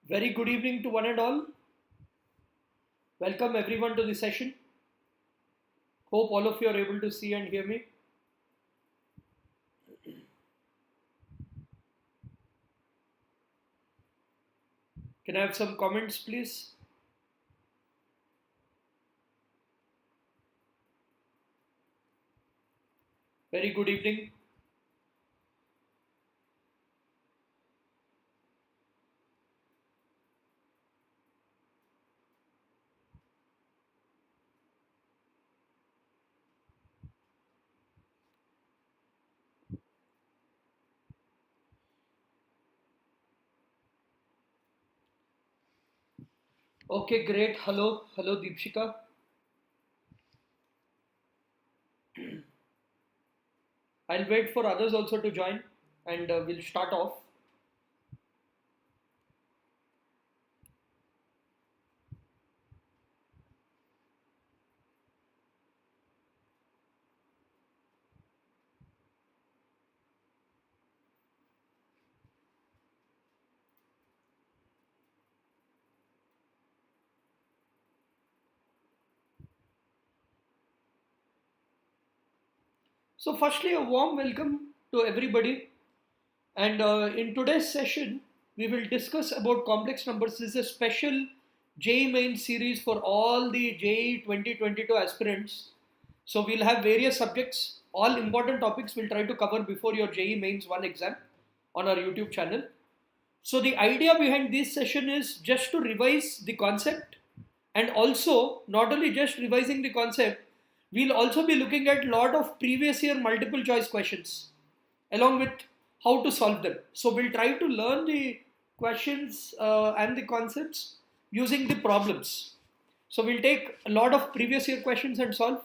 Very good evening to one and all. Welcome everyone to the session. Hope all of you are able to see and hear me. Can I have some comments, please? Very good evening. Okay, great. Hello, Deepshika. I'll wait for others also to join and we'll start off. So, firstly, a warm welcome to everybody. And in today's session, we will discuss about complex numbers. This is a special JEE Mains series for all the JEE 2022 aspirants. So we'll have various subjects, all important topics we'll try to cover before your JEE Mains 1 exam on our YouTube channel. So the idea behind this session is just to revise the concept, and also not only just revising the concept, we'll also be looking at a lot of previous year multiple choice questions along with how to solve them. So we'll try to learn the questions and the concepts using the problems. So we'll take a lot of previous year questions and solve,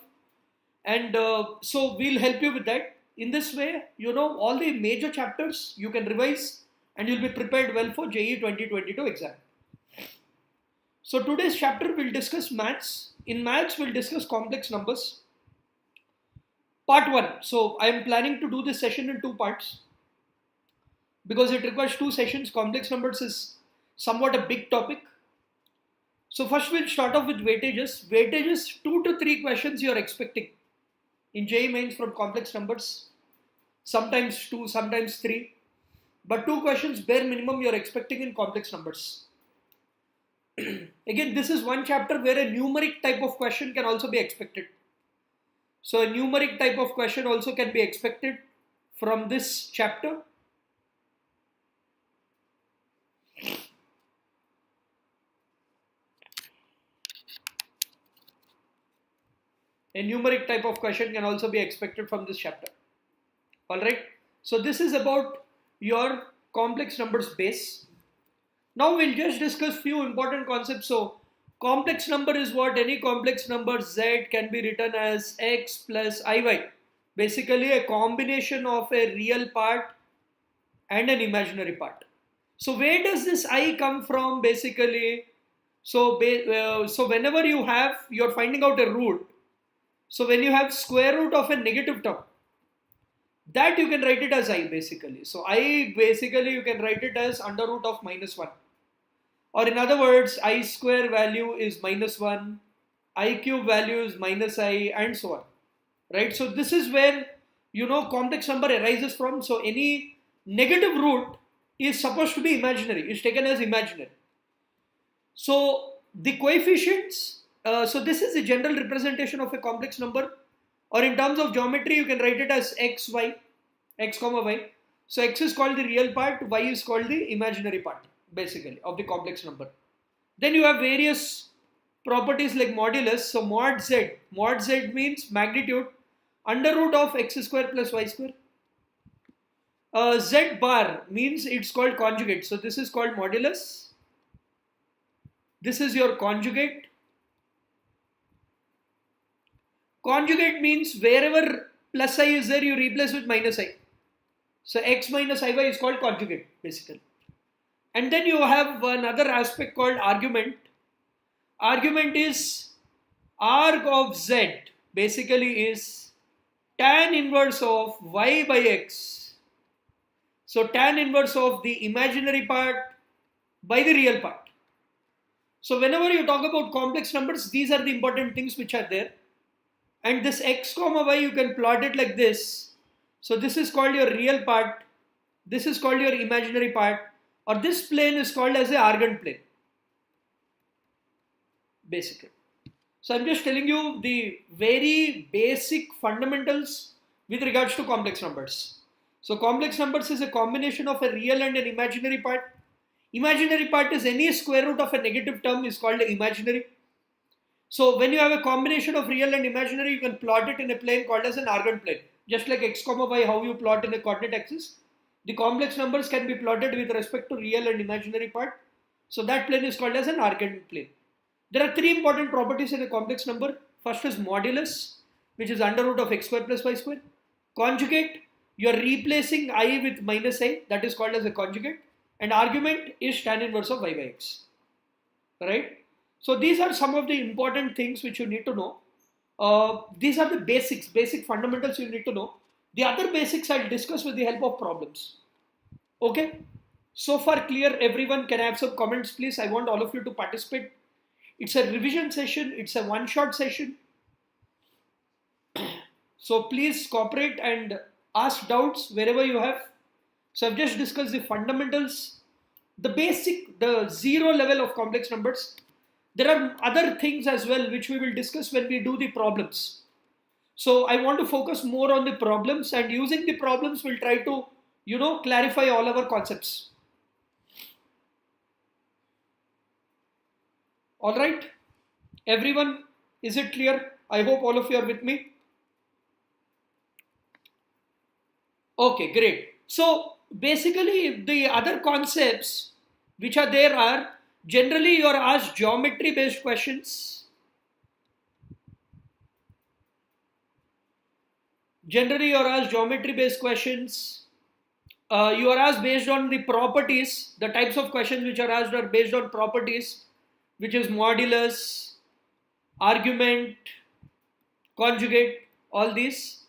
and so we'll help you with that. In this way, you know all the major chapters you can revise and you'll be prepared well for JEE 2022 exam. So today's chapter will discuss maths. In maths, we'll discuss complex numbers. Part 1. So I am planning to do this session in two parts because it requires two sessions. Complex numbers is somewhat a big topic. So first we'll start off with weightages. Weightages, 2 to 3 questions you're expecting in JEE Mains from complex numbers. Sometimes 2, sometimes 3. But 2 questions bare minimum you're expecting in complex numbers. Again, this is one chapter where a numeric type of question can also be expected. So a numeric type of question also can be expected from this chapter. A numeric type of question can also be expected from this chapter. Alright, so this is about your complex numbers base. Now we'll just discuss few important concepts. So complex number is what? Any complex number z can be written as x plus iy. Basically a combination of a real part and an imaginary part. So where does this I come from basically? So whenever you're finding out a root. So when you have square root of a negative term, that you can write it as I basically. So I basically you can write it as under root of -1. Or in other words, I square value is -1, I cube value is -I, and so on. Right? So this is where complex number arises from. So any negative root is supposed to be imaginary, is taken as imaginary. So the coefficients, so this is the general representation of a complex number, or in terms of geometry, you can write it as x, y, x comma y. So x is called the real part, y is called the imaginary part, basically, of the complex number. Then you have various properties like modulus. So mod z means magnitude, under root of x square plus y square. Z bar means it's called conjugate. So this is called modulus. This is your conjugate. Conjugate means wherever plus I is there, you replace with minus I. So x minus iy is called conjugate, basically. And then you have another aspect called argument. Argument is arg of z, basically is tan inverse of y by x. So tan inverse of the imaginary part by the real part. So whenever you talk about complex numbers, these are the important things which are there. And this x comma y, you can plot it like this. So this is called your real part. This is called your imaginary part. Or this plane is called as the Argand plane, basically. So I'm just telling you the very basic fundamentals with regards to complex numbers. So complex numbers is a combination of a real and an imaginary part. Imaginary part is any square root of a negative term is called imaginary. So when you have a combination of real and imaginary, you can plot it in a plane called as an Argand plane. Just like x comma y, how you plot in a coordinate axis. The complex numbers can be plotted with respect to real and imaginary part. So that plane is called as an Argand plane. There are three important properties in a complex number. First is modulus, which is under root of x square plus y square. Conjugate, you are replacing I with minus I, that is called as a conjugate. And argument is tan inverse of y by x. Right? So these are some of the important things which you need to know. These are the basic fundamentals you need to know. The other basics I'll discuss with the help of problems. Okay? So far clear, everyone? Can I have some comments, please? I want all of you to participate. It's a revision session. It's a one-shot session. So please cooperate and ask doubts wherever you have. So I've just discussed the fundamentals, the zero level of complex numbers. There are other things as well which we will discuss when we do the problems. So I want to focus more on the problems, and using the problems we'll try to, clarify all our concepts. All right, everyone, is it clear? I hope all of you are with me. Okay, great. So basically the other concepts which are there are, generally you are asked geometry based questions. Generally you are asked geometry based questions. You are asked based on the properties. The types of questions which are asked are based on properties, which is modulus, argument, conjugate, all these.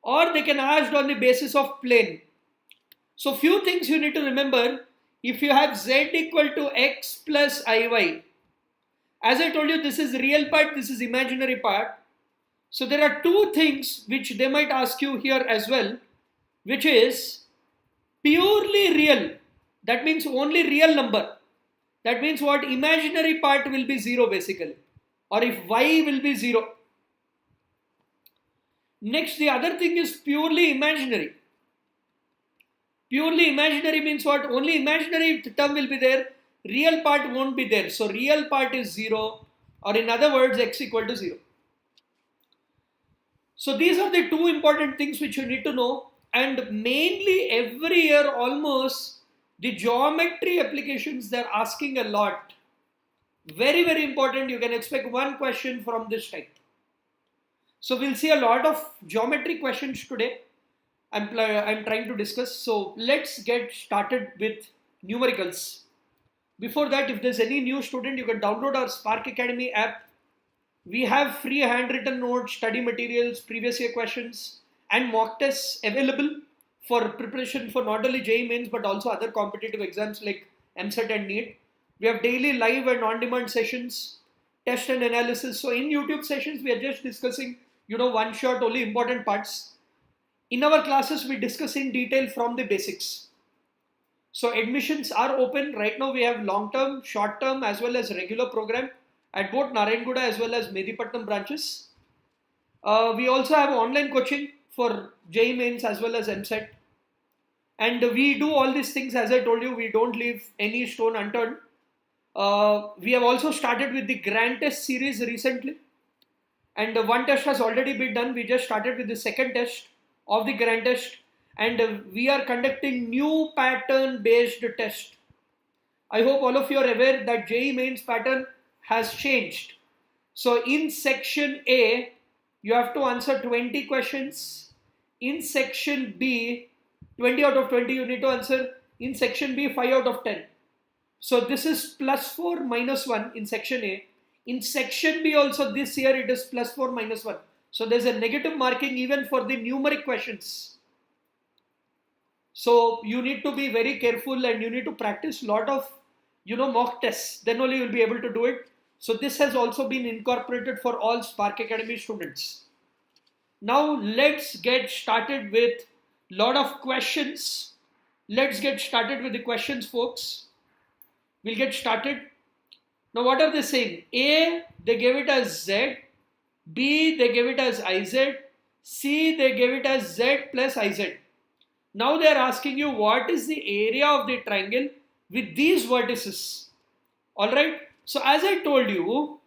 Or they can asked on the basis of plane. So few things you need to remember. If you have z equal to x plus iy, as I told you, this is real part, this is imaginary part. So there are two things which they might ask you here as well, which is purely real. That means only real number. That means what? Imaginary part will be 0 basically. Or if y will be 0. Next, the other thing is purely imaginary. Purely imaginary means what? Only imaginary term will be there. Real part won't be there. So real part is 0, or in other words, x equal to 0. So these are the two important things which you need to know. And mainly every year almost the geometry applications they're asking a lot. Very, very important. You can expect one question from this type. So we'll see a lot of geometry questions today. I'm trying to discuss. So let's get started with numericals. Before that, if there's any new student, you can download our Spark Academy app. We have free handwritten notes, study materials, previous year questions, and mock tests available for preparation for not only JEE Mains but also other competitive exams like EAMCET and NEET. We have daily live and on-demand sessions, test and analysis. So in YouTube sessions, we are just discussing, one shot, only important parts. In our classes, we discuss in detail from the basics. So admissions are open. Right now we have long-term, short-term as well as regular program at both Narayanguda as well as Medipatnam branches. We also have online coaching for JEE Mains as well as EAMCET. And we do all these things, as I told you, we don't leave any stone unturned. We have also started with the grand test series recently. And one test has already been done. We just started with the second test of the grand test. And we are conducting new pattern based test. I hope all of you are aware that JEE Mains pattern has changed. So in section A, you have to answer 20 questions. In section B, 20 out of 20 you need to answer. In section B, 5 out of 10. So this is +4 -1 in section A. In section B also this year it is +4 -1. So there's a negative marking even for the numeric questions. So you need to be very careful and you need to practice a lot of, mock tests. Then only you'll be able to do it. So this has also been incorporated for all Spark Academy students. Now let's get started with lot of questions. Let's get started with the questions, folks. We'll get started. Now what are they saying? A, they gave it as Z. B, they gave it as IZ. C, they gave it as Z plus IZ. Now they are asking you what is the area of the triangle with these vertices. Alright. So as I told you,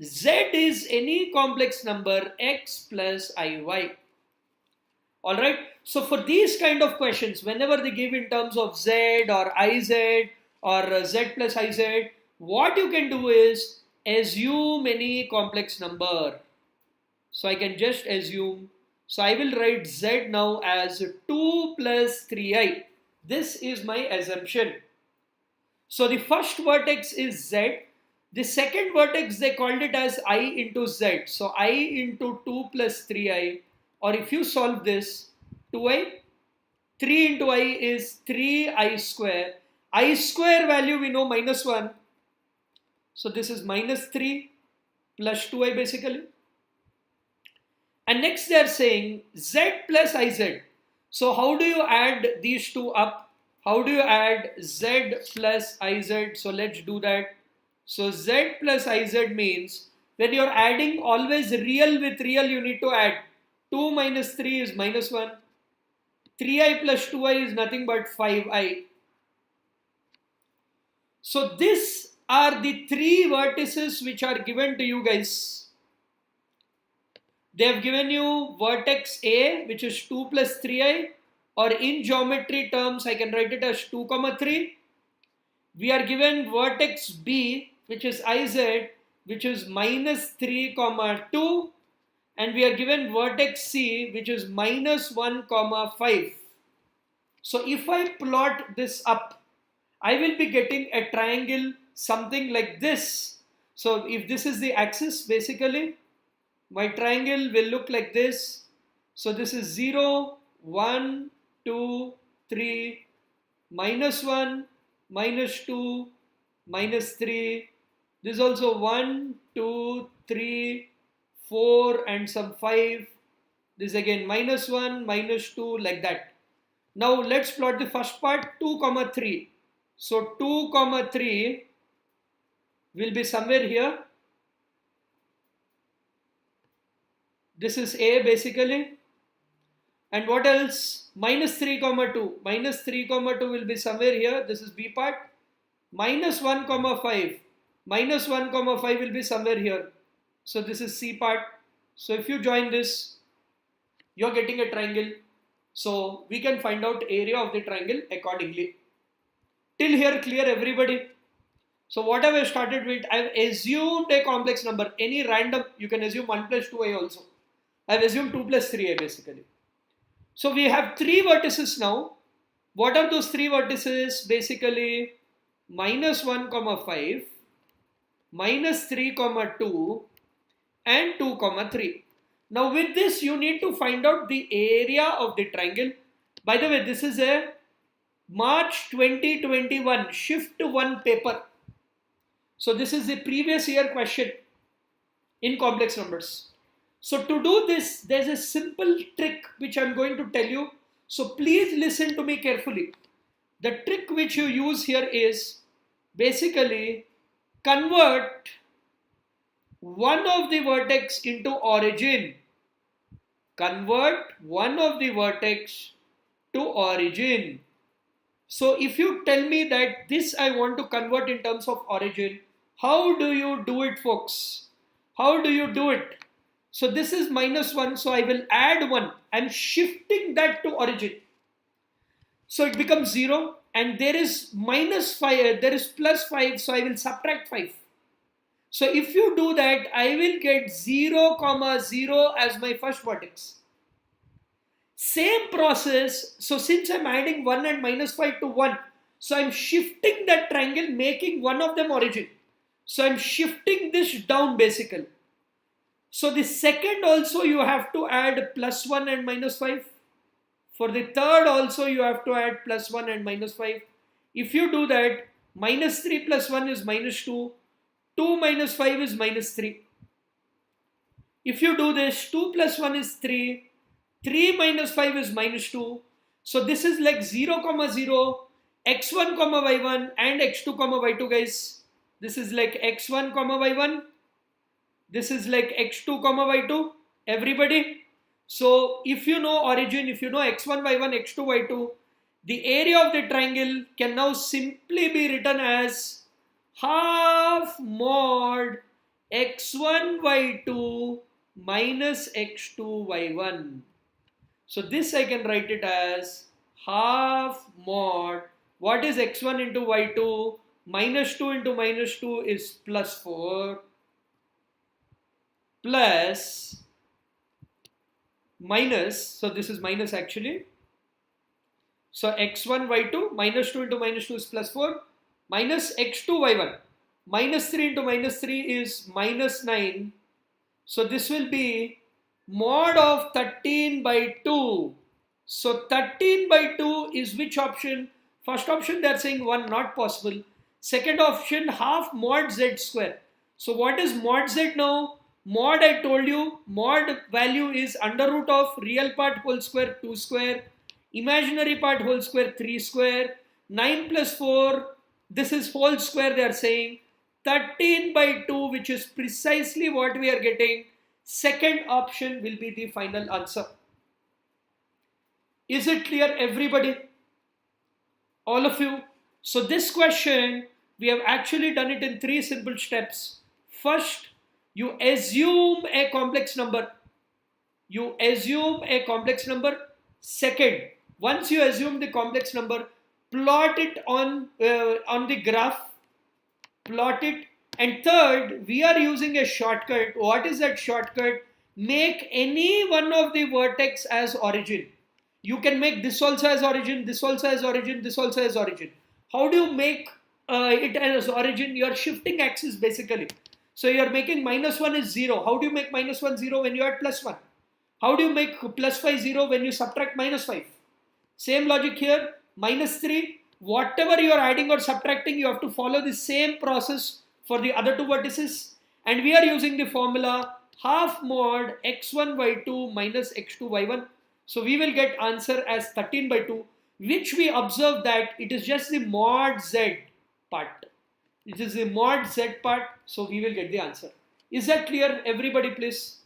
Z is any complex number x plus iy. Alright. So for these kind of questions, whenever they give in terms of Z or IZ or Z plus IZ, what you can do is assume any complex number. So I can just assume. So I will write Z now as 2 plus 3i. This is my assumption. So the first vertex is Z. The second vertex they called it as I into Z. So I into 2 plus 3i. Or if you solve this, 2i. 3 into I is 3i square. I square value we know minus 1. So this is minus 3 plus 2i basically. And next they are saying Z plus IZ. So how do you add these two up? How do you add Z plus IZ? So let's do that. So Z plus IZ means when you're adding always real with real, you need to add 2 minus 3 is minus 1. 3i plus 2i is nothing but 5i. So these are the three vertices which are given to you guys. They have given you vertex A, which is 2 plus 3i, or in geometry terms I can write it as 2, 3. We are given vertex B, which is IZ, which is minus 3, 2, and we are given vertex C, which is minus 1, 5. So if I plot this up, I will be getting a triangle something like this. So if this is the axis, basically, my triangle will look like this. So this is 0, 1, 2, 3, minus 1, minus 2, minus 3. This is also 1, 2, 3, 4 and some 5. This again minus 1, minus 2, like that. Now let's plot the first part, 2, 3. So 2, 3 will be somewhere here. This is A basically. And what else? Minus 3, 2. Minus 3, 2 will be somewhere here. This is B part. Minus 1, 5. Minus 1, 5 will be somewhere here. So this is C part. So if you join this, you're getting a triangle. So we can find out area of the triangle accordingly. Till here clear everybody? So what have I started with? I've assumed a complex number. Any random, you can assume 1 plus 2i also. I've assumed 2 plus 3i basically. So we have three vertices now. What are those three vertices? Basically minus 1, 5, minus 3, 2 and 2, 3. Now with this you need to find out the area of the triangle. By the way, this is a March 2021 shift 1 paper. So this is the previous year question in complex numbers. So to do this, there's a simple trick which I'm going to tell you. So please listen to me carefully. The trick which you use here is basically convert one of the vertex into origin. Convert one of the vertex to origin. So if you tell me that this I want to convert in terms of origin, how do you do it, folks? How do you do it? So this is minus 1, so I will add 1. I'm shifting that to origin. So it becomes 0, and there is minus 5, there is plus 5, so I will subtract 5. So if you do that, I will get 0, 0 as my first vertex. Same process, so since I'm adding 1 and minus 5 to 1, so I'm shifting that triangle, making one of them origin. So I'm shifting this down basically. So the second also you have to add plus 1 and minus 5. For the third also you have to add plus 1 and minus 5. If you do that, minus 3 plus 1 is minus 2, 2 minus 5 is minus 3. If you do this, 2 plus 1 is 3, 3 minus 5 is minus 2. So this is like 0, 0, x1, y1 and x2, y2 guys. This is like x1, y1. This is like x2, y2. Everybody? So if you know origin, if you know x1, y1, x2, y2, the area of the triangle can now simply be written as half mod x1, y2 minus x2, y1. So this I can write it as half mod, what is x1 into y2, minus 2 into minus 2 is plus 4, plus minus, so this is minus actually. So x1, y2, minus 2 into minus 2 is plus 4, minus x2, y1. Minus 3 into minus 3 is minus 9. So this will be mod of 13 by 2. So 13 by 2 is which option? First option they are saying 1, not possible. Second option, half mod z square. So what is mod z now? Mod, I told you, mod value is under root of real part whole square 2 square, imaginary part whole square 3 square, 9 plus 4, this is whole square they are saying, 13 by 2, which is precisely what we are getting. Second option will be the final answer. Is it clear, everybody? All of you? So this question, we have actually done it in 3 simple steps. First, you assume a complex number. You assume a complex number. Second, once you assume the complex number, plot it on the graph. Plot it. And third, we are using a shortcut. What is that shortcut? Make any one of the vertex as origin. You can make this also as origin, this also as origin, this also as origin. How do you make it as origin? You are shifting axis basically. So you are making minus 1 is 0. How do you make minus 1 0 when you add plus 1? How do you make plus 5 0 when you subtract minus 5? Same logic here. Minus 3. Whatever you are adding or subtracting, you have to follow the same process for the other two vertices. And we are using the formula half mod x1 y2 minus x2 y1. So we will get answer as 13 by 2, which we observe that it is just the mod z part. It is the mod z part, so we will get the answer. Is that clear, everybody, please?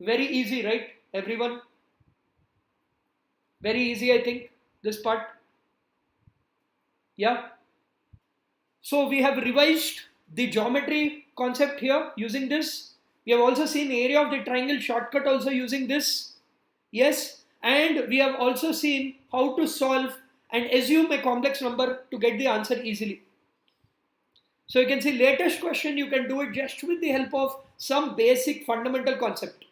Very easy, right, everyone? Very easy, I think, this part. Yeah. So we have revised the geometry concept here using this. We have also seen area of the triangle shortcut also using this. Yes. And we have also seen how to solve and assume a complex number to get the answer easily. So you can see latest question, you can do it just with the help of some basic fundamental concept.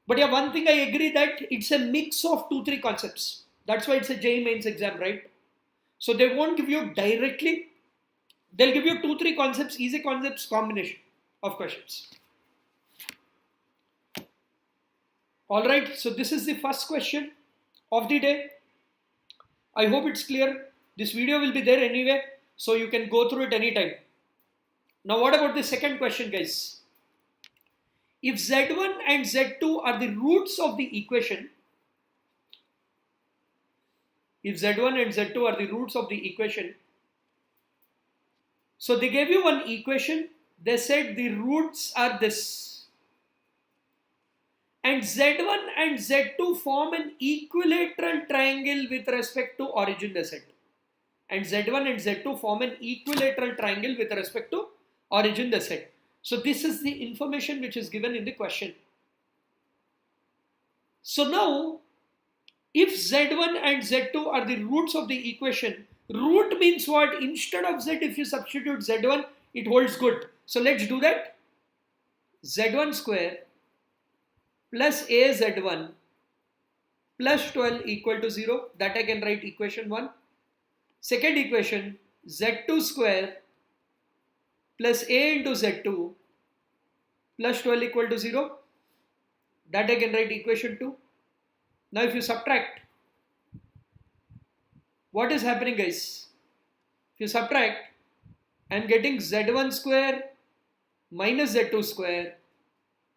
But yeah, one thing I agree that it's a mix of 2-3 concepts. That's why it's a JEE Mains exam, right? So they won't give you directly. They'll give you 2-3 concepts, easy concepts, combination of questions. Alright, so this is the first question of the day. I hope it's clear. This video will be there anyway, so you can go through it anytime. Now what about the second question, guys? If Z1 and Z2 are the roots of the equation, if Z1 and Z2 are the roots of the equation, so they gave you one equation, they said the roots are this. And Z1 and Z2 form an equilateral triangle with respect to origin, they said. And Z1 and Z2 form an equilateral triangle with respect to origin, they said. So this is the information which is given in the question. So now, if Z1 and Z2 are the roots of the equation, root means what? Instead of Z, if you substitute Z1, it holds good. So let's do that. Z1 square plus AZ1 plus 12 equal to 0. That I can write equation 1. Second equation, Z2 square plus A into Z2 plus 12 equal to 0. That I can write equation 2. Now if you subtract, what is happening, guys? If you subtract, I'm getting z1 square minus z2 square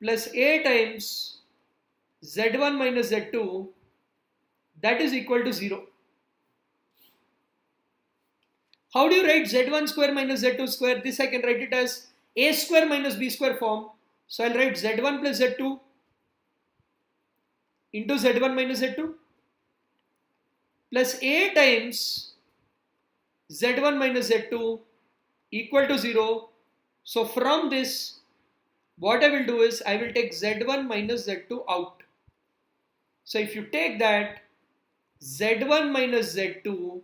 plus a times z1 minus z2, that is equal to 0. How do you write z1 square minus z2 square? This I can write it as a square minus b square form. So I'll write z1 plus z2 into z1 minus z2 plus a times z1 minus z2 equal to 0. So from this, what I will do is I will take z1 minus z2 out. So if you take that, z1 minus z2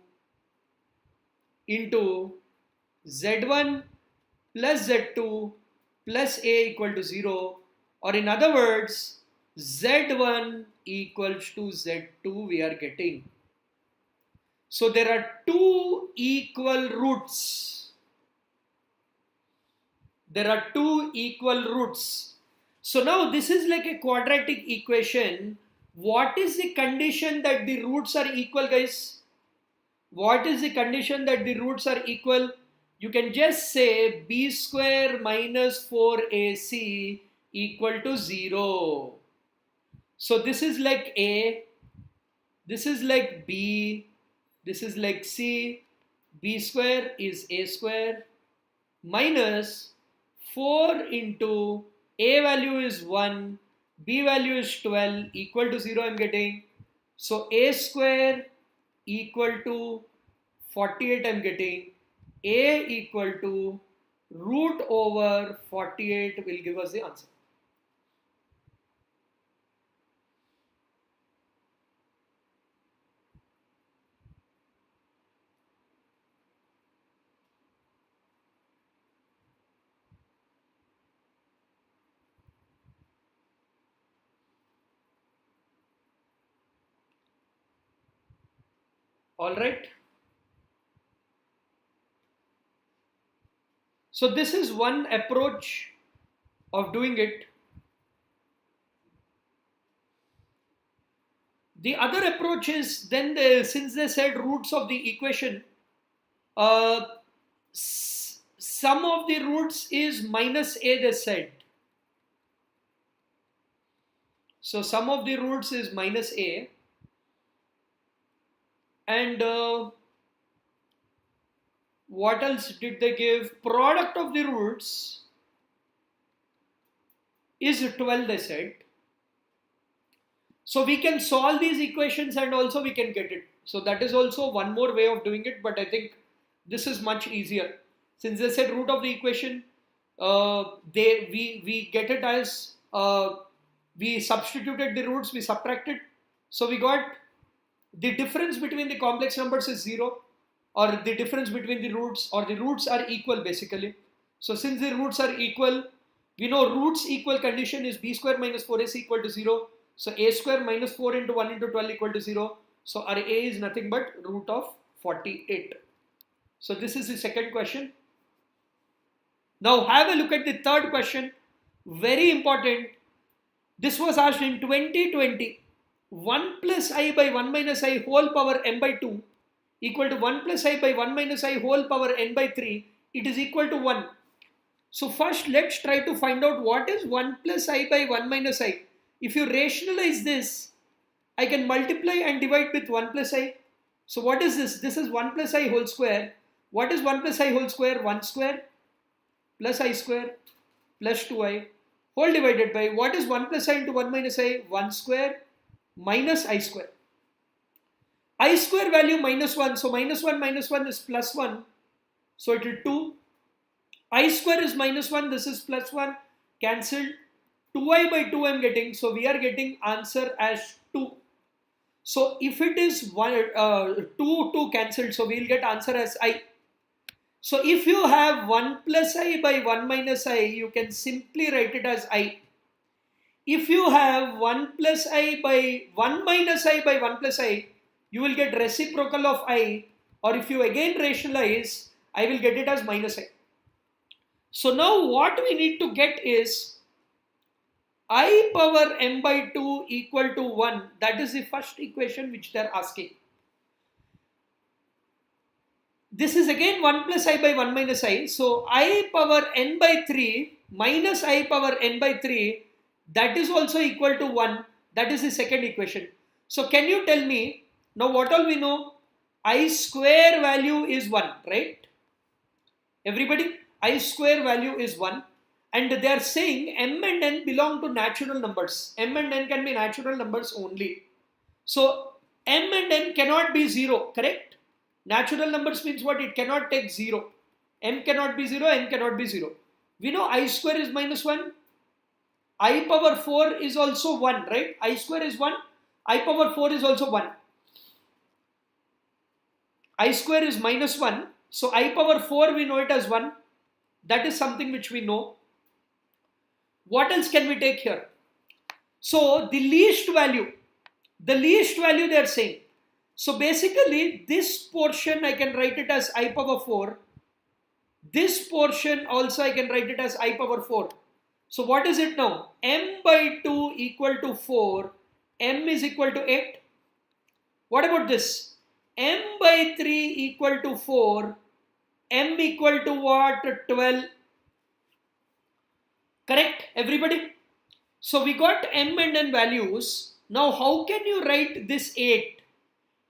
into z1 plus z2 plus a equal to 0, or in other words, z1 equals to z2 we are getting. So there are two equal roots. There are two equal roots. So now this is like a quadratic equation. What is the condition that the roots are equal, guys? What is the condition that the roots are equal? You can just say b square minus 4ac equal to 0. So this is like a, this is like b, this is like c. B square is a square minus 4 into a value is 1, b value is 12 equal to 0 I'm getting. So a square equal to 48 I'm getting. A equal to root over 48 will give us the answer. All right. So this is one approach of doing it. The other approach is then since they said roots of the equation, some of the roots is minus a they said. So some of the roots is minus a, and what else did they give? Product of the roots is 12 they said. So we can solve these equations and also we can get it. So that is also one more way of doing it, but I think this is much easier. Since they said root of the equation, we get it as we substituted the roots, we subtracted. So we got the difference between the complex numbers is 0, or the difference between the roots, or the roots are equal basically. So since the roots are equal, we know roots equal condition is b square minus 4ac equal to 0. So a square minus 4 into 1 into 12 equal to 0. So our a is nothing but root of 48. So this is the second question. Now have a look at the third question. Very important. This was asked in 2020. 1 plus I by 1 minus I whole power m by 2 equal to 1 plus I by 1 minus I whole power n by 3. It is equal to 1. So first let's try to find out what is 1 plus I by 1 minus I. If you rationalize this, I can multiply and divide with 1 plus I. So what is this? This is 1 plus I whole square. What is 1 plus I whole square? 1 square plus I square plus 2I whole divided by, what is 1 plus I into 1 minus I? 1 square minus I square. I square value minus 1. So minus 1 is plus 1. So it will 2. I square is minus 1. This is plus 1. Cancelled. 2I by 2 I'm getting. So we are getting answer as 2. So if it is 2 cancelled, so we'll get answer as I. So if you have 1 plus I by 1 minus I, you can simply write it as I. If you have 1 plus I by 1 minus I by 1 plus I, you will get reciprocal of I, or if you again rationalize, I will get it as minus I. So now what we need to get is I power m by 2 equal to 1. That is the first equation which they are asking. This is again 1 plus I by 1 minus I. So I power n by 3 minus I power n by 3, that is also equal to 1. That is the second equation. So can you tell me, now what all we know? I square value is 1, right? Everybody, I square value is 1. And they are saying m and n belong to natural numbers. M and n can be natural numbers only. So m and n cannot be 0, correct? Natural numbers means what? It cannot take 0. M cannot be 0, n cannot be 0. We know I square is minus 1. I power 4 is also 1, right? I square is 1. I power 4 is also 1. I square is minus 1. So I power 4 we know it as 1. That is something which we know. What else can we take here? So the least value they are saying. So basically this portion I can write it as I power 4. This portion also I can write it as I power 4. So what is it now? M by 2 equal to 4. M is equal to 8. What about this? M by 3 equal to 4. M equal to what? 12. Correct, everybody? So we got M and N values. Now how can you write this 8?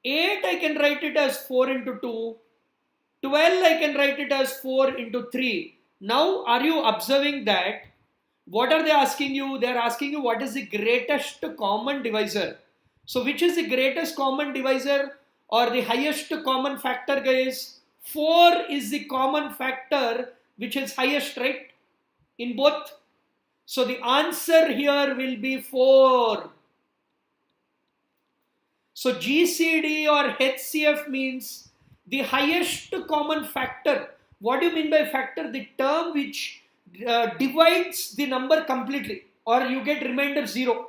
8 I can write it as 4 into 2. 12 I can write it as 4 into 3. Now are you observing that? What are they asking you? They are asking you what is the greatest common divisor. So which is the greatest common divisor or the highest common factor, guys? 4 is the common factor which is highest, right? In both. So the answer here will be 4. So GCD or HCF means the highest common factor. What do you mean by factor? The term which divides the number completely, or you get remainder 0.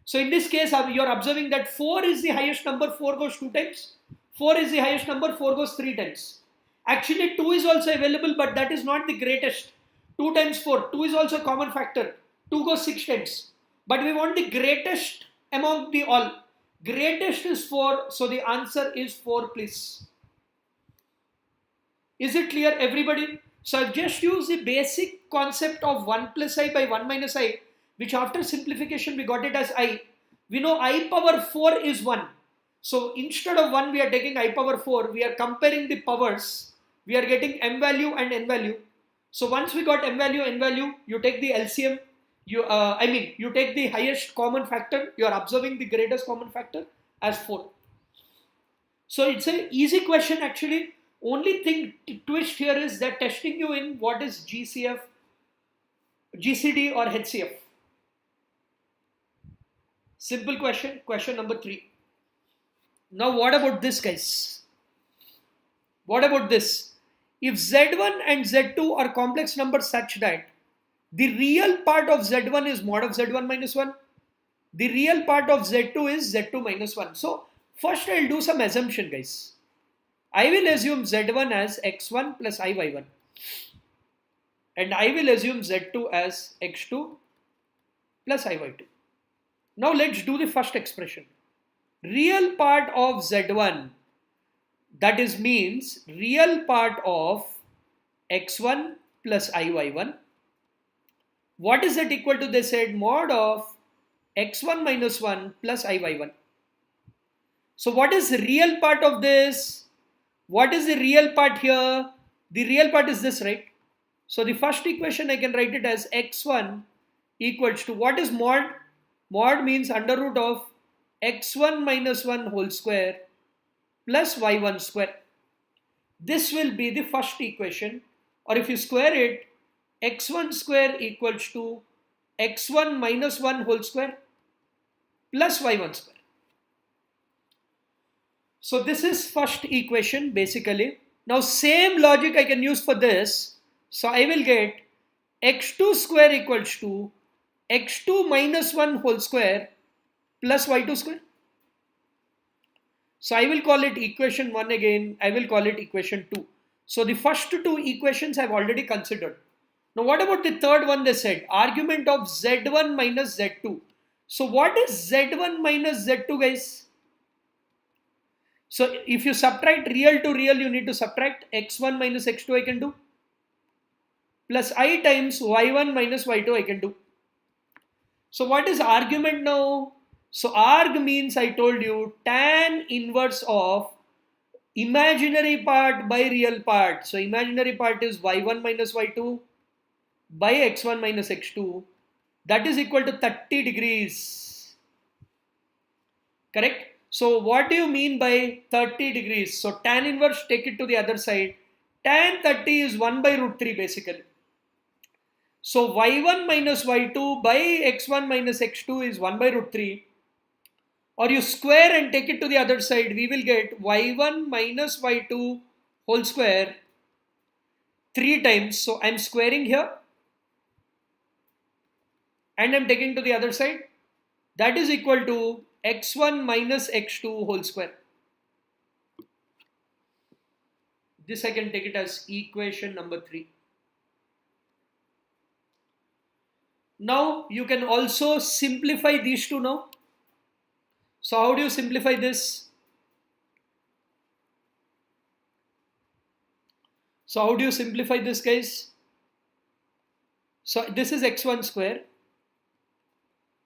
So in this case, you are observing that 4 is the highest number, 4 goes 2 times. 4 is the highest number, 4 goes 3 times. Actually 2 is also available, but that is not the greatest. 2 times 4, 2 is also a common factor. 2 goes 6 times. But we want the greatest among the all. Greatest is 4, so the answer is 4, please. Is it clear, everybody? So I've just used the basic concept of 1 plus I by 1 minus I, which after simplification we got it as I. We know I power 4 is 1. So instead of 1 we are taking I power 4. We are comparing the powers. We are getting M value and N value. So once we got M value, N value, you take the LCM. You take the highest common factor. You are observing the greatest common factor as 4. So it's an easy question actually. Only thing twist here is that testing you in what is GCF, GCD or HCF. Simple question. Question number 3. Now what about this, guys? What about this? If Z1 and Z2 are complex numbers such that the real part of Z1 is mod of Z1 minus 1, the real part of Z2 is Z2 minus 1. So first I'll do some assumption, guys. I will assume Z1 as X1 plus IY1 and I will assume Z2 as X2 plus IY2. Now let's do the first expression. Real part of Z1, that is means real part of X1 plus IY1. What is that equal to? They said mod of X1 minus 1 plus IY1. So what is the real part of this? What is the real part here? The real part is this, right? So the first equation I can write it as X1 equals to, what is mod? Mod means under root of X1 minus 1 whole square plus Y1 square. This will be the first equation, or if you square it, X1 square equals to X1 minus 1 whole square plus Y1 square. So this is first equation basically. Now same logic I can use for this. So I will get X2 square equals to X2 minus 1 whole square plus Y2 square. So I will call it equation 1 again. I will call it equation 2. So the first two equations I've already considered. Now what about the third one? They said argument of Z1 minus Z2. So what is Z1 minus Z2, guys? So if you subtract real to real, you need to subtract x1 minus x2 I can do, plus I times y1 minus y2 I can do. So what is argument now? So arg means I told you tan inverse of imaginary part by real part. So imaginary part is y1 minus y2 by x1 minus x2. That is equal to 30 degrees. Correct? So what do you mean by 30 degrees? So tan inverse, take it to the other side. Tan 30 is 1 by root 3 basically. So y1 minus y2 by x1 minus x2 is 1 by root 3. Or you square and take it to the other side, we will get y1 minus y2 whole square 3 times. So I'm squaring here and I'm taking to the other side. That is equal to x1 minus x2 whole square. This I can take it as equation number 3. Now you can also simplify these two now. So how do you simplify this? So how do you simplify this, guys? So this is x1 square.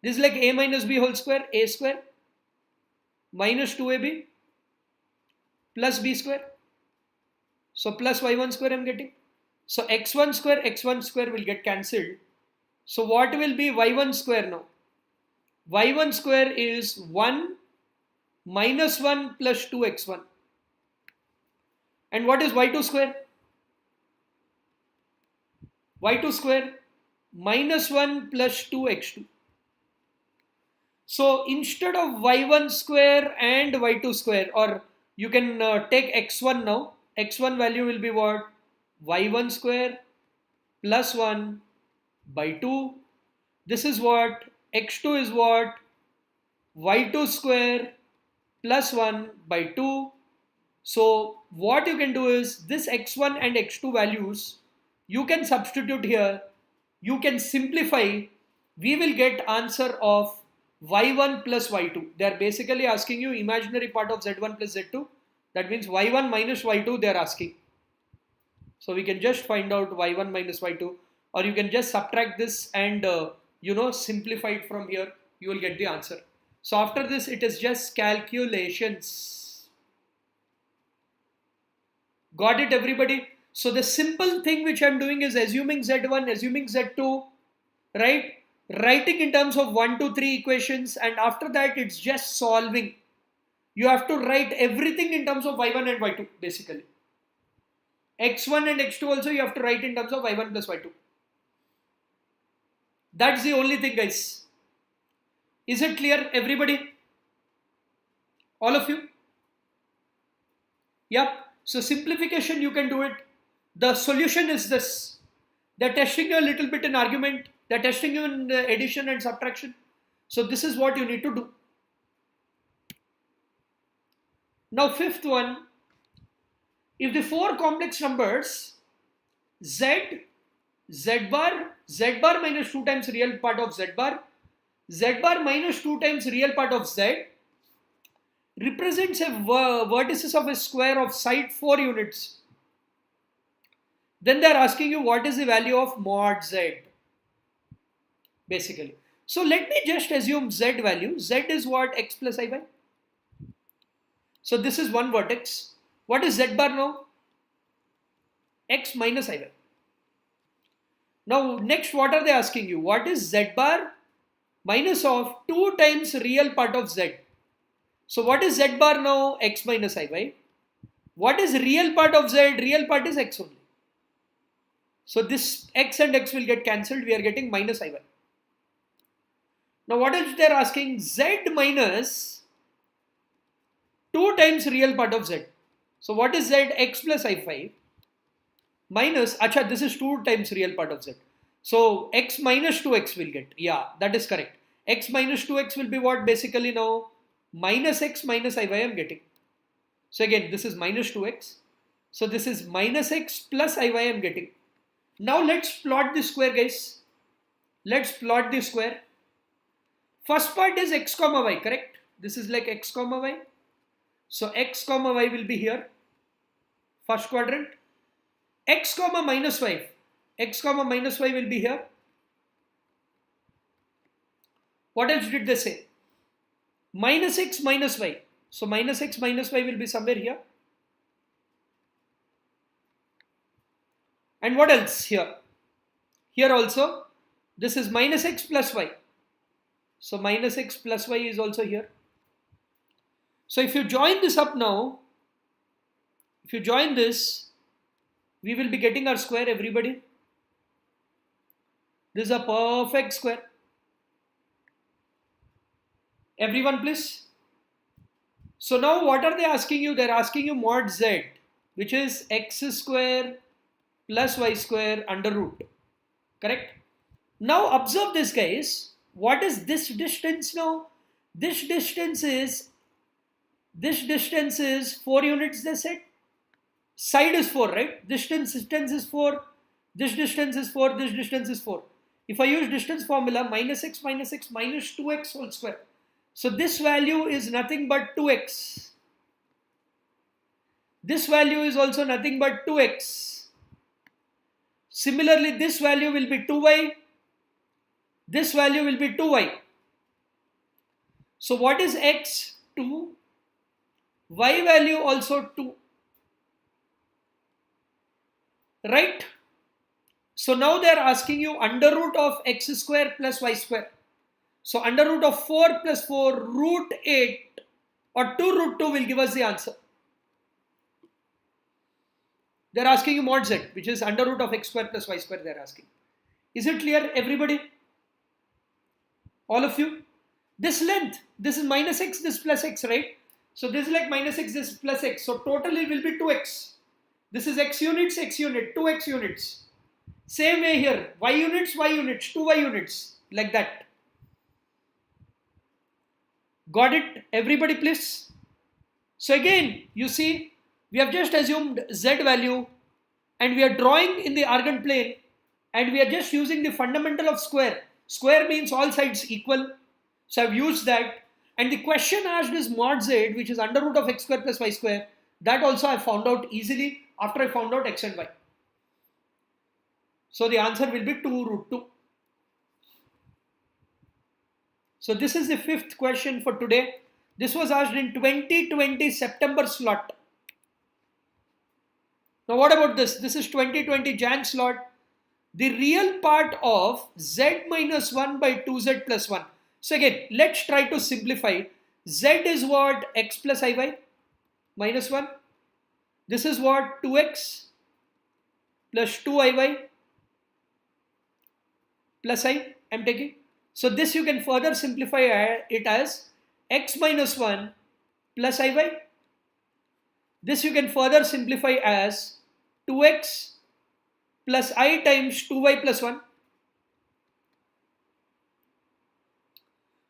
This is like a minus b whole square, a square minus 2ab plus b square. So plus y1 square I'm getting. So x1 square will get cancelled. So what will be y1 square now? Y1 square is 1 minus 1 plus 2x1. And what is y2 square? Y2 square minus 1 plus 2x2. So instead of y1 square and y2 square, or you can take x1 now. X1 value will be what? Y1 square plus 1 by 2. This is what? X2 is what? Y2 square plus 1 by 2. So what you can do is this x1 and x2 values you can substitute here. You can simplify. We will get answer of y1 plus y2. They are basically asking you imaginary part of z1 plus z2. That means y1 minus y2 they are asking. So we can just find out y1 minus y2, or you can just subtract this and simplify it from here. You will get the answer. So after this it is just calculations. Got it, everybody? So the simple thing which I am doing is assuming z1, assuming z2, right? Writing in terms of 1, 2, 3 equations, and after that it's just solving. You have to write everything in terms of y1 and y2 basically. x1 and x2 also you have to write in terms of y1 plus y2. That's the only thing, guys. Is it clear, everybody? All of you? Yep. So simplification you can do it. The solution is this. They're testing you a little bit in argument. They're testing you in addition and subtraction. So this is what you need to do. Now fifth one, if the 4 complex numbers z bar minus 2 times real part of z bar minus 2 times real part of z represents a vertices of a square of side 4 units, then they are asking you what is the value of mod z basically. So let me just assume z value. Z is what? X plus iy. So this is one vertex. What is z bar now? X minus iy. Now next what are they asking you? What is z bar minus of 2 times real part of z? So what is z bar now? X minus iy. What is real part of z? Real part is x only. So this x and x will get cancelled. We are getting minus iy. Now what is they are asking? Z minus 2 times real part of z. So what is z? X plus i5 minus, this is 2 times real part of z. So x minus 2x will get, yeah, that is correct. X minus 2x will be what basically now? Minus x minus iy I am getting. So again, this is minus 2x. So this is minus x plus iy I am getting. Now let's plot the square, guys. Let's plot the square. First part is x comma y, correct? This is like x comma y. So x comma y will be here, first quadrant. X comma minus y, x comma minus y will be here. What else did they say? Minus x minus y. So minus x minus y will be somewhere here. And what else here? Here also, this is minus x plus y. So minus x plus y is also here. So if you join this up now, if you join this, we will be getting our square, everybody. This is a perfect square. Everyone please. So now what are they asking you? They're asking you mod z, which is x square plus y square under root. Correct? Now observe this, guys. What is this distance now? This distance is 4 units, they said. Side is 4, right? Distance is 4. This distance is 4. This distance is 4. If I use distance formula, minus x minus 2x whole square. So this value is nothing but 2x. This value is also nothing but 2x. Similarly, this value will be 2y. This value will be 2y. So what is x? 2. Y value also 2. Right? So now they are asking you under root of x square plus y square. So under root of 4 plus 4 root 8 or 2 root 2 will give us the answer. They are asking you mod z, which is under root of x square plus y square they are asking. Is it clear, everybody? All of you? This length, this is minus x, this plus x, right? So this is like minus x, this is plus x. So totally will be 2x. This is x units, 2x units. Same way here, y units, 2y units, like that. Got it, everybody please? So again, you see, we have just assumed z value and we are drawing in the argand plane and we are just using the fundamental of square. Square means all sides equal. So I've used that. And the question asked is mod z, which is under root of x square plus y square. That also I found out easily after I found out x and y. So the answer will be 2 root 2. So this is the 5th question for today. This was asked in 2020 September slot. Now what about this? This is 2020 Jan slot. The real part of z minus 1 by 2z plus 1. So again, let's try to simplify. Z is what? X plus iy minus 1. This is what? 2x plus 2iy plus I am taking. So this you can further simplify it as x minus 1 plus iy. This you can further simplify as 2x plus I times 2y plus 1.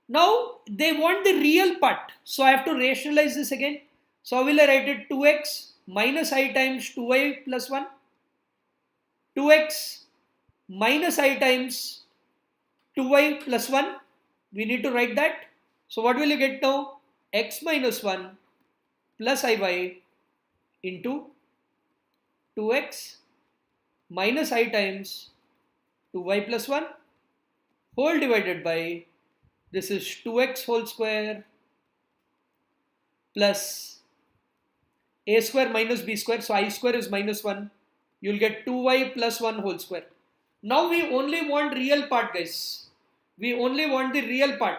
Now they want the real part. So I have to rationalize this again. So how will I write it? 2x minus I times 2y plus 1. 2x minus I times 2y plus 1. We need to write that. So what will you get now? X minus 1 plus iy into 2x minus I times 2y plus 1 whole divided by, this is 2x whole square plus a square minus b square. So I square is minus 1. You'll get 2y plus 1 whole square. Now we only want real part, guys. We only want the real part.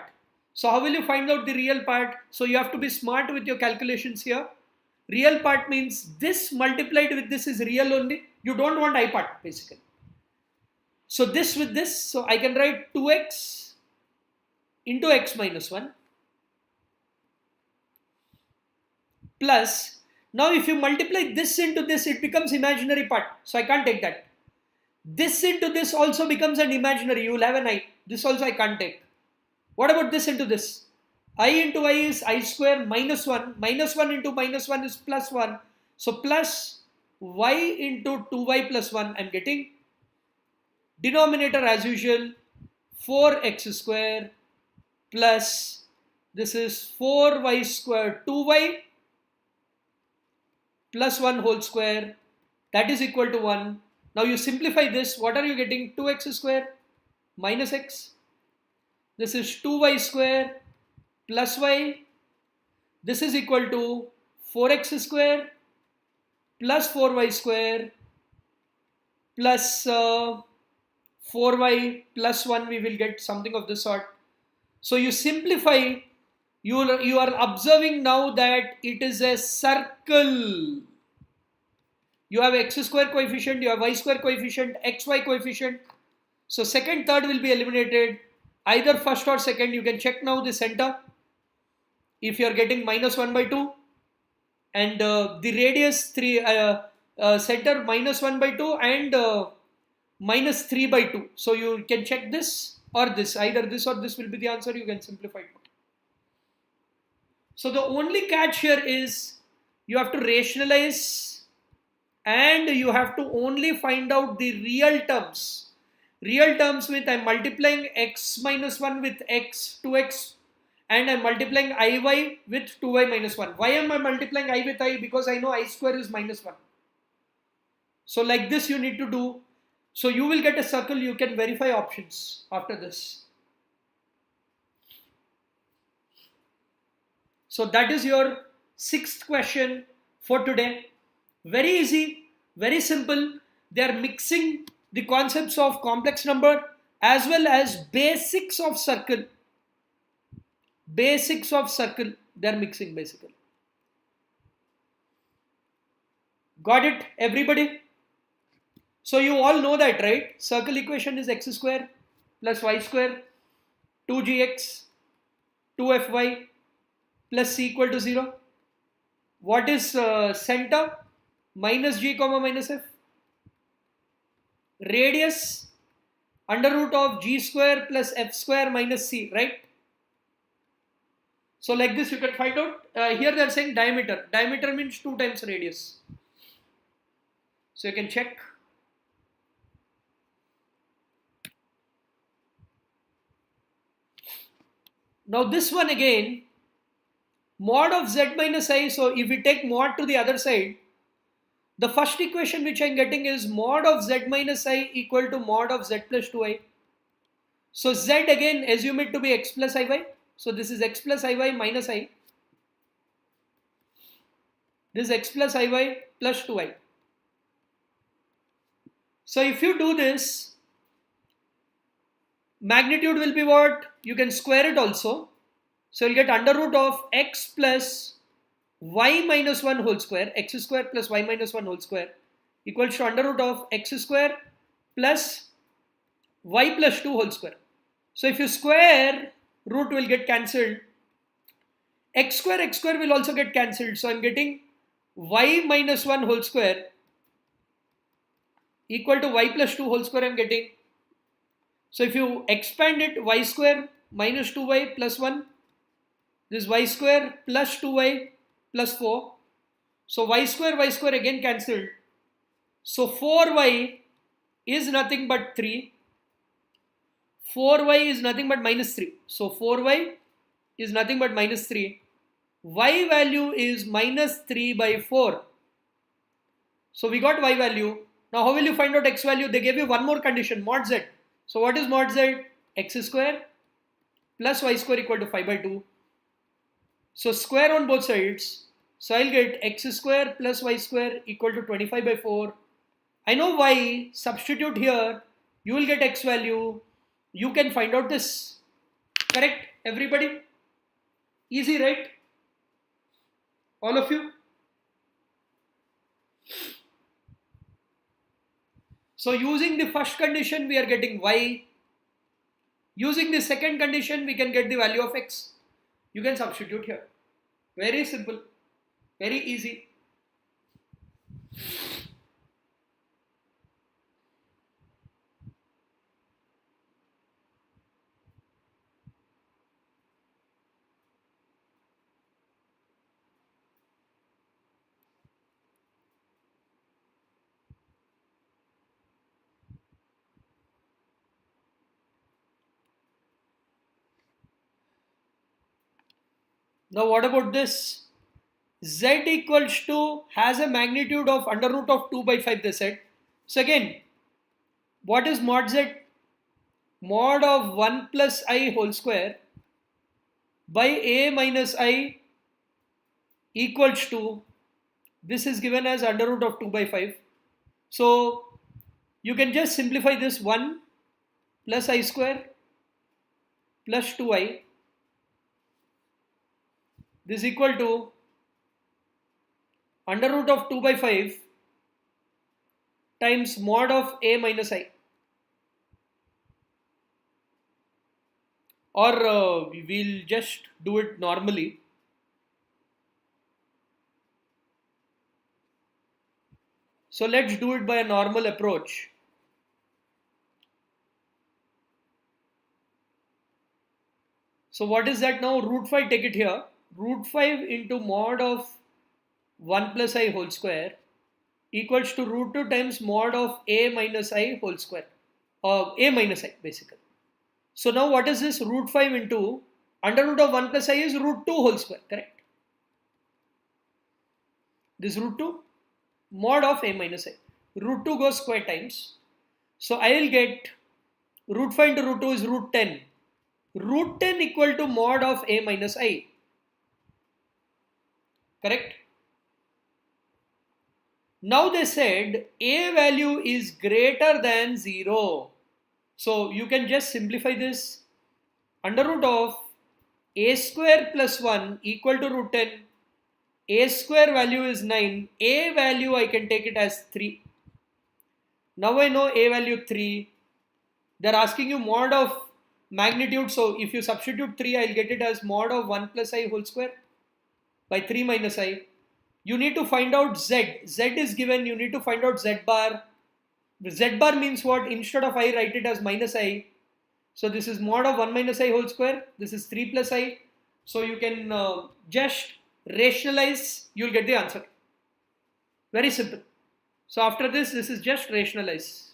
So how will you find out the real part? So you have to be smart with your calculations here. Real part means this multiplied with this is real only. You don't want I part basically. So this with this, so I can write 2x into x minus 1 plus, now if you multiply this into this, it becomes imaginary part. So I can't take that. This into this also becomes an imaginary. You will have an I. This also I can't take. What about this into this? I into I is I square minus 1. Minus 1 into minus 1 is plus 1. So plus y into 2y plus 1. I'm getting denominator as usual 4x square plus this is 4y square 2y plus 1 whole square, that is equal to 1. Now you simplify this, what are you getting? 2x square minus x. This is 2y square plus y. This is equal to 4x square plus 4y square plus 4y plus 1. We will get something of this sort. So you simplify, you are observing now that it is a circle. You have x square coefficient, you have y square coefficient, xy coefficient. So second, third will be eliminated. Either first or second, you can check now the center. If you are getting minus 1 by 2 and the radius 3, center minus 1 by 2 and minus 3 by 2. So you can check this or this. Either this or this will be the answer. You can simplify it. So the only catch here is you have to rationalize and you have to only find out the real terms. Real terms with I'm multiplying x minus 1 with x, 2x, and I'm multiplying iy with 2y minus 1. Why am I multiplying I with I? Because I know I square is minus 1. So like this you need to do. So you will get a circle. You can verify options after this. So that is your sixth question for today. Very easy, very simple. They are mixing the concepts of complex number as well as basics of circle. Basics of circle, they are mixing basically. Got it, everybody? So you all know that, right? Circle equation is x square plus y square, 2gx, 2fy plus c equal to 0. What is center? Minus g comma minus f. Radius under root of g square plus f square minus c, right? So like this you can find out. Here they are saying diameter. Diameter means 2 times radius. So you can check. Now this one again, mod of z minus I. So if we take mod to the other side, the first equation which I am getting is mod of z minus I equal to mod of z plus 2i. So z again assume it to be x plus iy. So this is x plus iy minus I. This is x plus iy plus 2i. So if you do this, magnitude will be what? You can square it also. So you'll get under root of x plus y minus 1 whole square, x square plus y minus 1 whole square equals to under root of x square plus y plus 2 whole square. So if you square, root will get cancelled. X square will also get cancelled. So I'm getting y minus 1 whole square equal to y plus 2 whole square I'm getting. So if you expand it, y square minus 2y plus 1, this y square plus 2y plus 4. So y square again cancelled. So 4y is nothing but 3. 4y is nothing but minus 3. So 4y is nothing but minus 3. Y value is minus 3 by 4. So we got y value. Now how will you find out x value? They gave you one more condition, mod z. So what is mod z? X square plus y square equal to 5 by 2. So square on both sides. So I'll get x square plus y square equal to 25 by 4. I know y, substitute here, you will get x value. You can find out this. Correct, everybody? Easy, right? All of you? So using the first condition, we are getting y. Using the second condition, we can get the value of x. You can substitute here. Very simple. Very easy. Now what about this? z equals to has a magnitude of under root of 2 by 5 they said. So again, what is mod z? Mod of 1 plus I whole square by a minus I equals to, this is given as under root of 2 by 5. So you can just simplify this 1 plus I square plus 2i. This is equal to under root of 2 by 5 times mod of a minus I. Or we'll just do it normally. So let's do it by a normal approach. So what is that now? Root 5, take it here. Root 5 into mod of 1 plus I whole square equals to root 2 times mod of a minus I whole square. A minus I basically. So now what is this? Root 5 into under root of 1 plus I is root 2 whole square, correct? This root 2 mod of a minus I. Root 2 goes square times. So I will get root 5 into root 2 is root 10. Root 10 equal to mod of a minus I. Correct? Now they said a value is greater than 0. So you can just simplify this. Under root of a square plus 1 equal to root 10. A square value is 9. A value I can take it as 3. Now I know a value 3. They're asking you mod of magnitude. So if you substitute 3, I'll get it as mod of 1 plus I whole square by 3 minus I. You need to find out z. Z is given. You need to find out z bar. Z bar means what? Instead of I, write it as minus I. So this is mod of 1 minus I whole square. This is 3 plus I. So you can just rationalize. You'll get the answer. Very simple. So after this is just rationalize.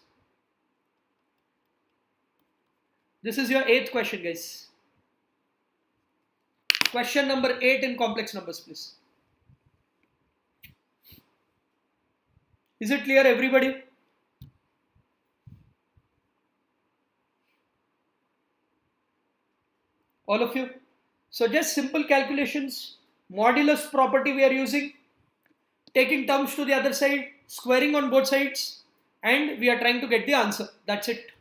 This is your 8th question, guys. Question number 8 in complex numbers, please. Is it clear, everybody? All of you? So just simple calculations. Modulus property we are using. Taking terms to the other side. Squaring on both sides. And we are trying to get the answer. That's it.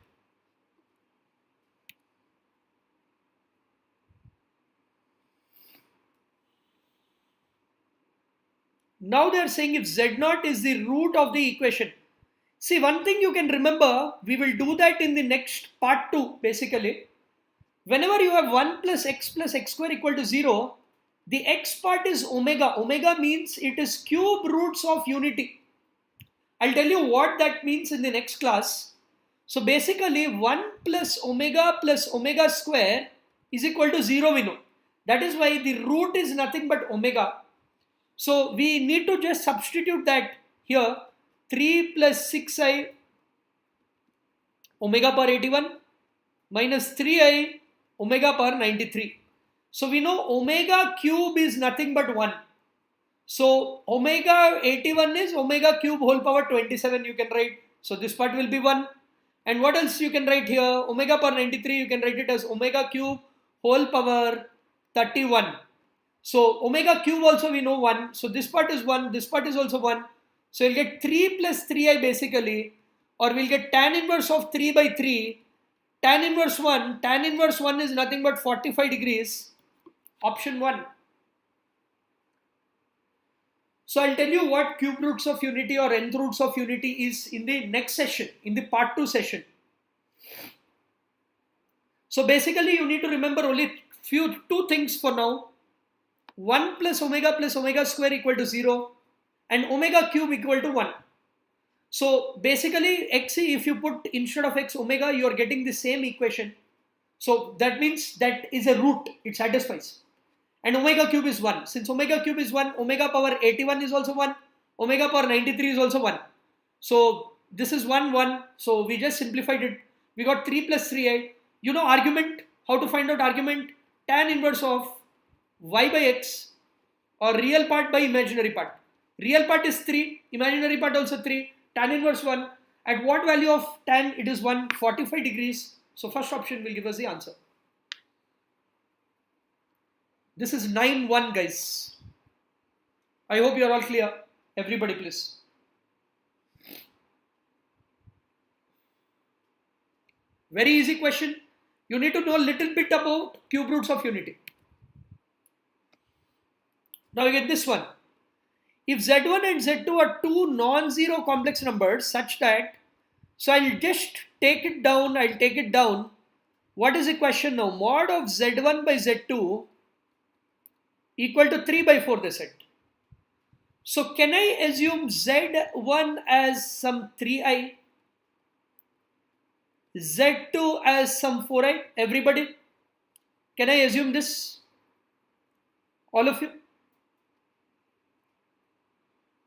Now they are saying if z0 is the root of the equation. See, one thing you can remember, we will do that in the next part 2 basically. Whenever you have 1 plus x square equal to 0, the x part is omega. Omega means it is cube roots of unity. I'll tell you what that means in the next class. So basically 1 plus omega square is equal to 0 we know. That is why the root is nothing but omega. So we need to just substitute that here. 3 plus 6i omega power 81 minus 3i omega power 93. So we know omega cube is nothing but 1. So omega 81 is omega cube whole power 27 you can write. So this part will be 1. And what else you can write here? Omega power 93 you can write it as omega cube whole power 31. So omega cube also we know 1. So this part is 1. This part is also 1. So you'll get 3 plus 3i basically. Or we'll get tan inverse of 3 by 3. Tan inverse 1. Tan inverse 1 is nothing but 45 degrees. Option 1. So I'll tell you what cube roots of unity or nth roots of unity is in the next session. In the part 2 session. So basically you need to remember only two things for now. 1 plus omega square equal to 0 and omega cube equal to 1. So basically xc, if you put instead of x omega, you are getting the same equation. So that means that is a root, it satisfies. And omega cube is 1. Since omega cube is 1, omega power 81 is also 1. Omega power 93 is also 1. So this is 1, 1. So we just simplified it. We got 3 plus 3i. You know argument, how to find out argument? Tan inverse of y by x or real part by imaginary part. Real part is 3, imaginary part also 3, tan inverse 1. At what value of tan it is 145 degrees? So first option will give us the answer. This is 9-1 guys. I hope you are all clear. Everybody please. Very easy question. You need to know a little bit about cube roots of unity. Now you get this one. If Z1 and Z2 are two non-zero complex numbers such that, so I'll just take it down, What is the question now? Mod of Z1 by Z2 equal to 3 by 4 they said. So can I assume Z1 as some 3i, Z2 as some 4i? Everybody? Can I assume this? All of you?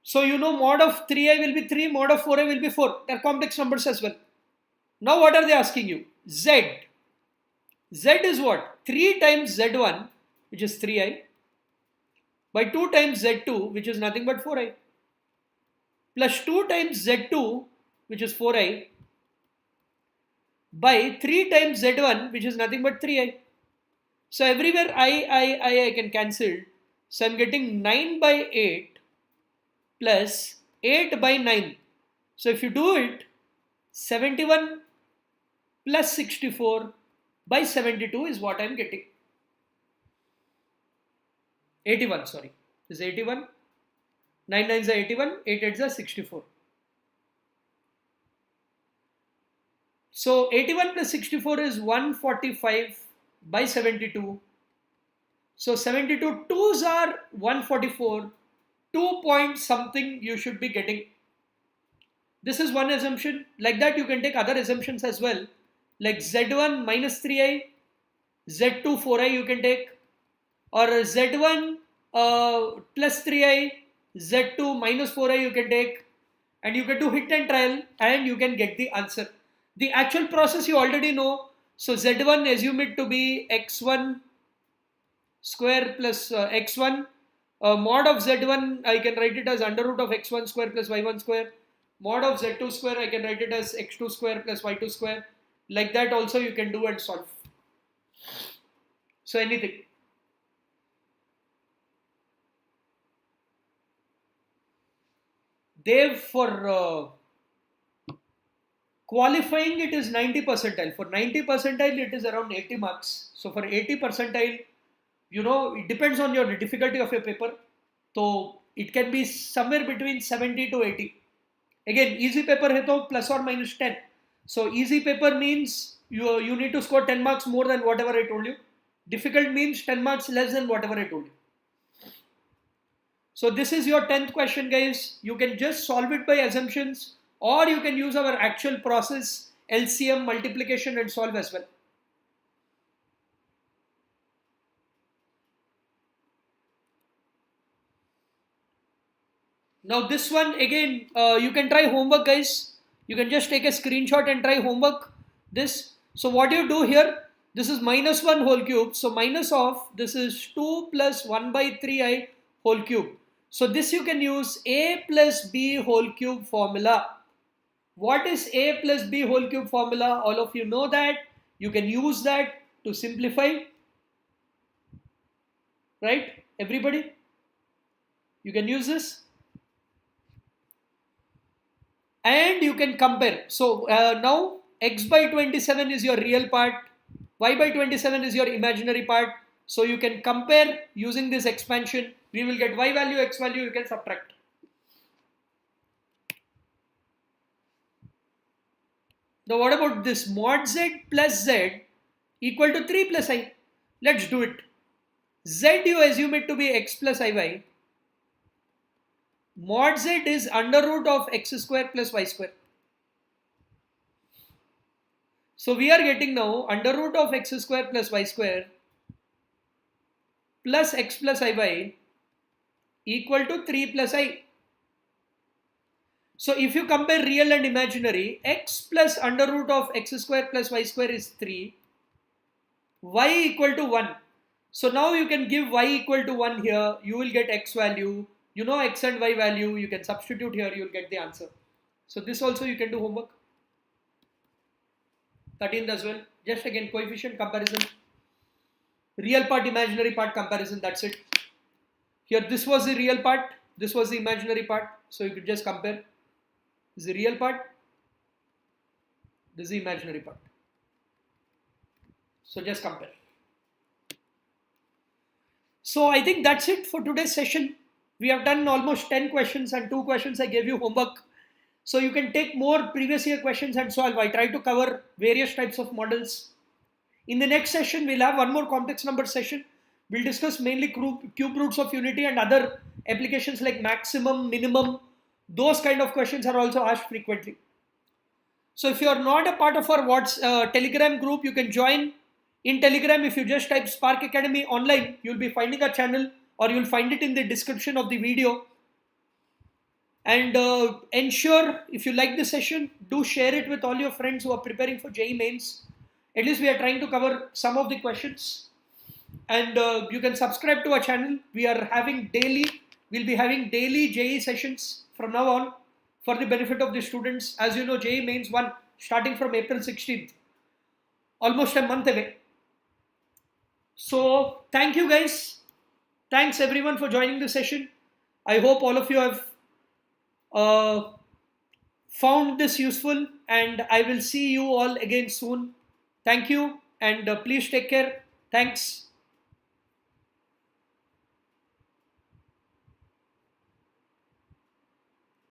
So you know mod of 3i will be 3, mod of 4i will be 4. They are complex numbers as well. Now what are they asking you? Z. Z is what? 3 times Z1, which is 3i, by 2 times Z2, which is nothing but 4i, plus 2 times Z2, which is 4i, by 3 times Z1, which is nothing but 3i. So everywhere I can cancel. So I'm getting 9 by 8 plus 8 by 9. So if you do it, 71 plus 64 by 72 is what I'm getting. 81, sorry. This is 81. 9 9s are 81, 8 8s are 64. So 81 plus 64 is 145 by 72. So 72 2s are 144. 2 point something you should be getting. This is one assumption. Like that you can take other assumptions as well. Like Z1 minus 3i, Z2 4i you can take. Or Z1 plus 3i, Z2 minus 4i you can take. And you can do hit and trial and you can get the answer. The actual process you already know. So Z1 assume it to be x1 square plus x1. Mod of Z1 I can write it as under root of x1 square plus y1 square. Mod of Z2 square I can write it as x2 square plus y2 square. Like that also you can do and solve. So anything. Dev, for qualifying it is 90 percentile. For 90 percentile it is around 80 marks. So for 80 percentile, you know, it depends on your difficulty of your paper. So it can be somewhere between 70 to 80. Again, easy paper hai to plus or minus 10. So easy paper means you need to score 10 marks more than whatever I told you. Difficult means 10 marks less than whatever I told you. So this is your 10th question guys. You can just solve it by assumptions or you can use our actual process, LCM, multiplication and solve as well. Now this one again, you can try homework guys. You can just take a screenshot and try homework this. So what you do here, this is minus 1 whole cube. So minus of this is 2 plus 1 by 3i whole cube. So this you can use a plus b whole cube formula. What is a plus b whole cube formula? All of you know that. You can use that to simplify. Right? Everybody? You can use this. And you can compare. So now x by 27 is your real part, y by 27 is your imaginary part. So you can compare using this expansion. We will get y value, x value, you can subtract. Now what about this? Mod z plus z equal to 3 plus I. Let's do it. Z you assume it to be x plus iy. Mod z is under root of x square plus y square. So we are getting now under root of x square plus y square plus x plus iy equal to 3 plus I. So if you compare real and imaginary, x plus under root of x square plus y square is 3, y equal to 1. So now you can give y equal to 1 here, you will get x value, you know x and y value, you can substitute here, you will get the answer. So this also you can do homework. 13th as well, just again coefficient comparison, real part, imaginary part comparison, that's it. Here this was the real part, this was the imaginary part, so you could just compare. This is the real part, this is the imaginary part. So just compare. So I think that's it for today's session. We have done almost 10 questions and 2 questions I gave you homework. So you can take more previous year questions and solve. I try to cover various types of models. In the next session, we'll have one more complex number session. We'll discuss mainly cube roots of unity and other applications like maximum, minimum. Those kind of questions are also asked frequently. So if you are not a part of our Telegram group, you can join. In Telegram, if you just type Spark Academy online, you'll be finding our channel, or you'll find it in the description of the video. And ensure, if you like this session, do share it with all your friends who are preparing for JEE Mains. At least we are trying to cover some of the questions. And you can subscribe to our channel. We'll be having daily JEE sessions from now on for the benefit of the students. As you know, JEE Mains 1 starting from April 16th. Almost a month away. So thank you guys. Thanks everyone for joining the session. I hope all of you have found this useful, and I will see you all again soon. Thank you, and please take care. Thanks.